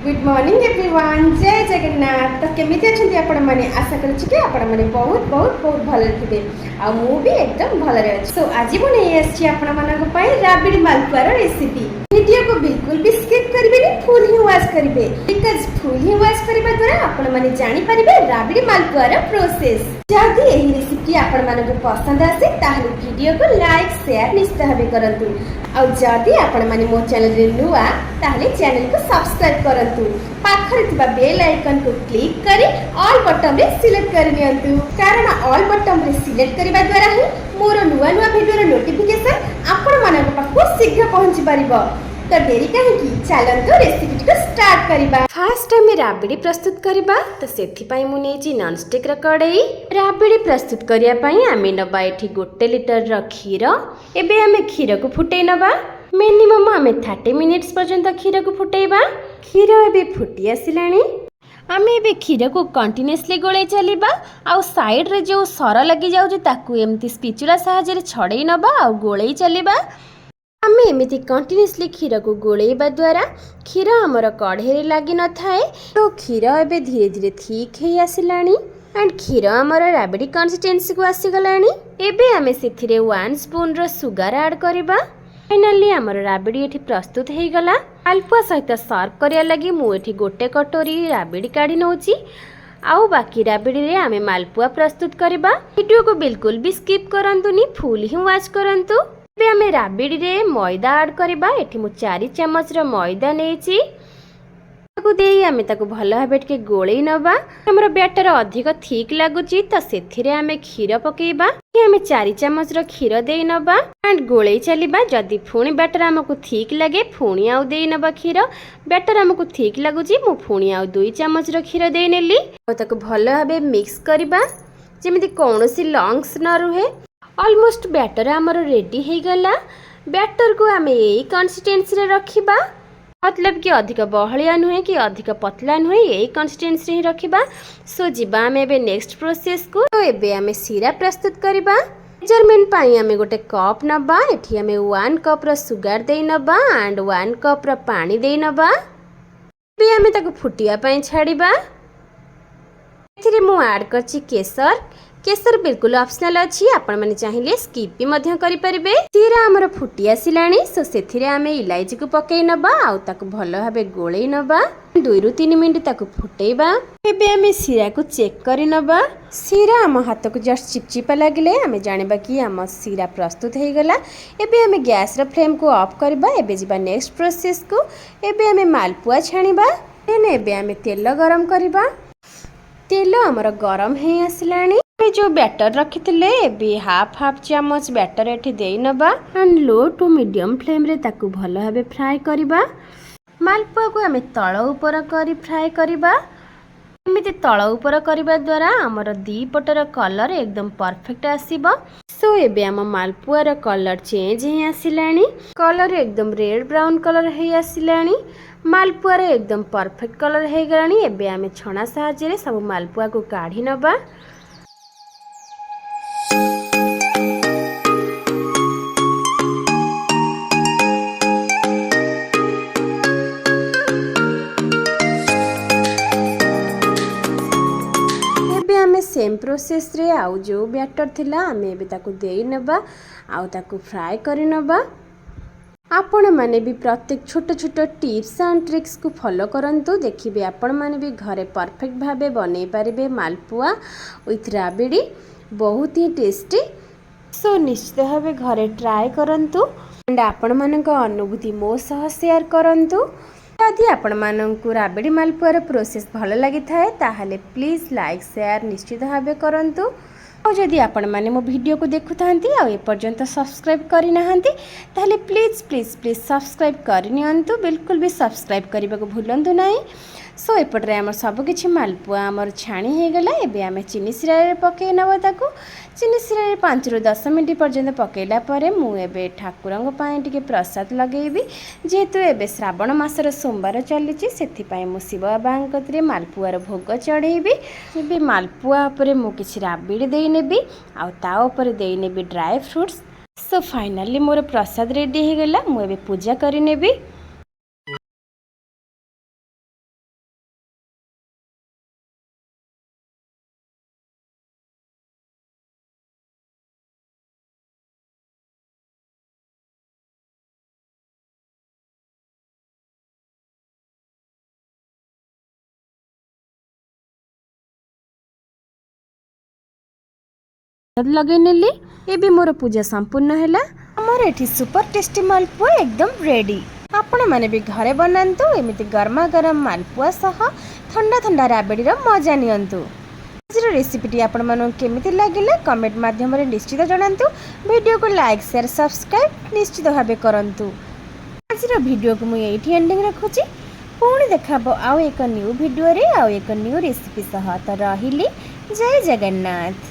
Good morning everyone जय जगन्नाथ। तो केमी अच्छे आपण मैंने आशा करुच्ची कि आपण मैंने बहुत बहुत बहुत भले थे आ भी एकदम भलरे अच्छी। सो आज मुझे आपण मानक राबिड़ी मालपुआर रेसिपी वीडियो को बिल्कुल भी स्किप करेंगे, फुल ही वॉच करेंगे बिकॉज फुल ही वॉच करने द्वारा आपण मैंने जानी पारिबे राबिड़ी मालपुआर प्रोसेस। जदि यही रेसिपी आपण मानक पसंद आसे ताहले वीडियो को लाइक शेयर निश्चित भावे करंतु और जदि आपण माने मो चैनल रे नुआ ताहले चैनल को सब्सक्राइब करंतु। पाखरे थिबा बेल आइकन को क्लिक करी ऑल बटन रे सिलेक्ट कर नियंतु कारण ऑल बटन रे सिलेक्ट करबा द्वारा ही मोर नुआ नुआ वीडियो रे नोटिफिकेशन आपण मानक पाखो शीघ्र पहुंची परिबो। तो देरी कहीं चलतु रेसिपी को स्टार्ट करबा। फास्ट आम राबिड़ी प्रस्तुत करबा। तो सेथि पई मु नेची नॉन स्टिक र कड़ाई। राबिड़ी प्रस्तुत करिया पई आमे नबा एठी 1 लीटर र खीर। एबे आमे खीर को फुटै नबा। मिनिमम आमे 30 मिनिट्स पर्यंत खीर को फुटैबा। खीर एबे फुटी आसिलानी। आमे एबे खीर को कंटिन्यूअसली गोळे चलीबा आ साइड रे जो सर लगी जाउ जे ताकू एमती स्पिचुला सहायता रे छड़ै नबा आ गोळे चलीबा। आमे एमिति कंटिन्यूअसली खीर को गोलेबा द्वारा खीर हमर कढ़े लगी न थाए। तो खीर एबे धीरे धीरे ठीक हे आसिलानी एंड खीर हमर राबिड़ी कंसिस्टेंसी को आसी गलानी। एबे आमे सेथिरे 1 स्पून रो सुगर ऐड करबा। फाइनली हमर राबिड़ी एठी प्रस्तुत हे गला। मालपुआ सहित सर्व करिया लगी मु एठी गोटे कटोरी राबिड़ी काढी नउची आउ बाकी राबिड़ी रे आमे मालपुआ प्रस्तुत करबा। वीडियो को बिल्कुल भी स्किप करंतुनी, फुल ही वॉच करंतु। एबे आमे राबिड़ी रे मैदा ऐड करबा। एठी मु 4 चम्मच रो मैदा नेची ताकू देई आमे ताकू भलो भाबे टिके गोळेई नबा। हमर बैटर अधिक थिक लागुची त सेथिरे आमे खीर पकेइबा। आमे 4 चम्मच रो खीर देई नबा एंड गोळेई चलीबा। जदी फुणी बैटर हमकु थिक लागे फुणी आउ देई नबा खीर। बैटर हमकु थिक लागुची मु फुणी आउ 2 चम्मच रो खीर देई नेली और ताकू भलो भाबे मिक्स करबा जेमिति कोनोसी लंग्स न रुहे। ऑलमोस्ट बैटर आमर रेडी हो गला। बैटर को आमे यही कंसिस्टेंसी रे रखिबा, मतलब कि अधिक बहलिया नुहे कि अधिक पतला नुहे, यही कंसिस्टेंसी रे रखिबा। सो जिबा आमे एबे नेक्स्ट प्रोसेस को। तो एबे आमे सीरा प्रस्तुत करिबा। मेजरमेंट पाई आमे गोटे कप नबा। एठी आमे 1 कप रो सुगर देई नबा एंड 1 कप रो पानी देई नबा। एबे आमे ताको फुटिया पई छाड़िबा। एथिरे मु ऐड करछि केसर। केसर बिल्कुल ऑप्शनल अच्छी, आपण माने चाहिए स्किप भी मध्य करि परिबे। सीरा हमर फुटी आसिलानी। सो सेथिरे आमे इलायची को पकेई नबा आ ताको भलो भाबे गोळेई नबा। 2 ରୁ 3 मिनिट ताको फुटेइबा। एबे आमे सीरा को चेक करि नबा। सीरा हम हाथ को जस्ट चिपचिपा लागले आमे जानिबा कि हम सीरा प्रस्तुत हे गला। एबे आमे गैस रो फ्लेम को ऑफ करबा। एबे जिबा नेक्स्ट प्रोसेस को। एबे आमे मालपुआ छानिबा। देन एबे आमे तेल गरम करबा। तेल हमर गरम हे आसिलानी। जो बैटर रखी थे हाफ चम्मच बैटर एठी देई नबा and low to medium flame रे ताकू भलो भाबे फ्राई करबा। मालपुआ को हमें तळ ऊपर करी फ्राई करबा। एमिति तळ ऊपर करबा द्वारा हमर दी पटर कलर एकदम परफेक्ट आसीबा। सो एबे हम मालपुआ रो कलर चेंज हे आसिलानी। कलर एकदम रेड ब्राउन कलर हे आसिलानी। मालपुआ रे एकदम परफेक्ट कलर हे गलानी। एबे हमें छणा सहायता रे सब मालपुआ को काढी नबा। सेम प्रोसेस रे आउ जो बैटर थिला आमे एबे ताकू देई नबा आउ ताकू फ्राई करि नबा। आपण माने भी प्रत्येक छोट छोट टिप्स एंड ट्रिक्स को फॉलो करंतु। देखिबे आपण माने भी घरे परफेक्ट भाबे बनै पारिबे मालपुआ विथ राबिड़ी, बहुत ही टेस्टी। सो निश्चित भाबे घरे ट्राई करंतु एंड आपण मानक अनुभूति मो सह शेयर करंतु। यदि आपण मानकु राबिड़ी मालपुआर प्रोसेस भल लगी थाए ताहले प्लीज लाइक शेयर निश्चित भावे करंतु। और जदि आपण माने मो वीडियो को देखु थांती आ एपर्यंत सब्सक्राइब करि नाहंती ताहले प्लीज प्लीज प्लीज सब्सक्राइब करि नियंतु। बिल्कुल भी सब्सक्राइब करबा को भूलंतु नाही। सो एपटरे आम सब किछि मालपुआ आमर छाणी हे गला। एबे आमे चीनी सिरा रे पके नबा ताकू। चीनी सिरा रे 5 ରୁ 10 मिनिट पर्यंत पकेला परे मु एबे ठाकुरंग पाए टिके प्रसाद लगेबी। जेहेतु एबे श्रावण मासर सोमवार चलीची सेथि पाए मु शिव बाबांक कतिरे मालपुआर भोग चढ़ेबी। एबे मालपुआ उपरे मु किछि राबिड़ी देई नेबी आ ता उपरे देई नेबी ड्राई फ्रूट्स। सो फाइनली मोर प्रसाद रेडी हे गला। मु एबे पूजा करि नेबी। लगे नेली एबे मोर पूजा संपूर्ण हैला। हमर एठी सुपर टेस्टी मालपुआ एकदम रेडी। आपण माने भी घरे बनांतु एमिति गरमा गरम मालपुआ सह ठंडा ठंडा राबड़ीर मजा नियंतु। आजर रेसिपीटी आपण मानक केमिति लागिला कमेंट माध्यम रे निश्चित जणांतु। वीडियो को लाइक शेयर सब्सक्राइब निश्चित भाबे करंतु। आजर वीडियो को मुई एठी एंडिंग रखुची। पुणी देखाबो आउ एक न्यू वीडियो रे आउ एक न्यू रेसिपी सह। तो रहिली जय जगन्नाथ।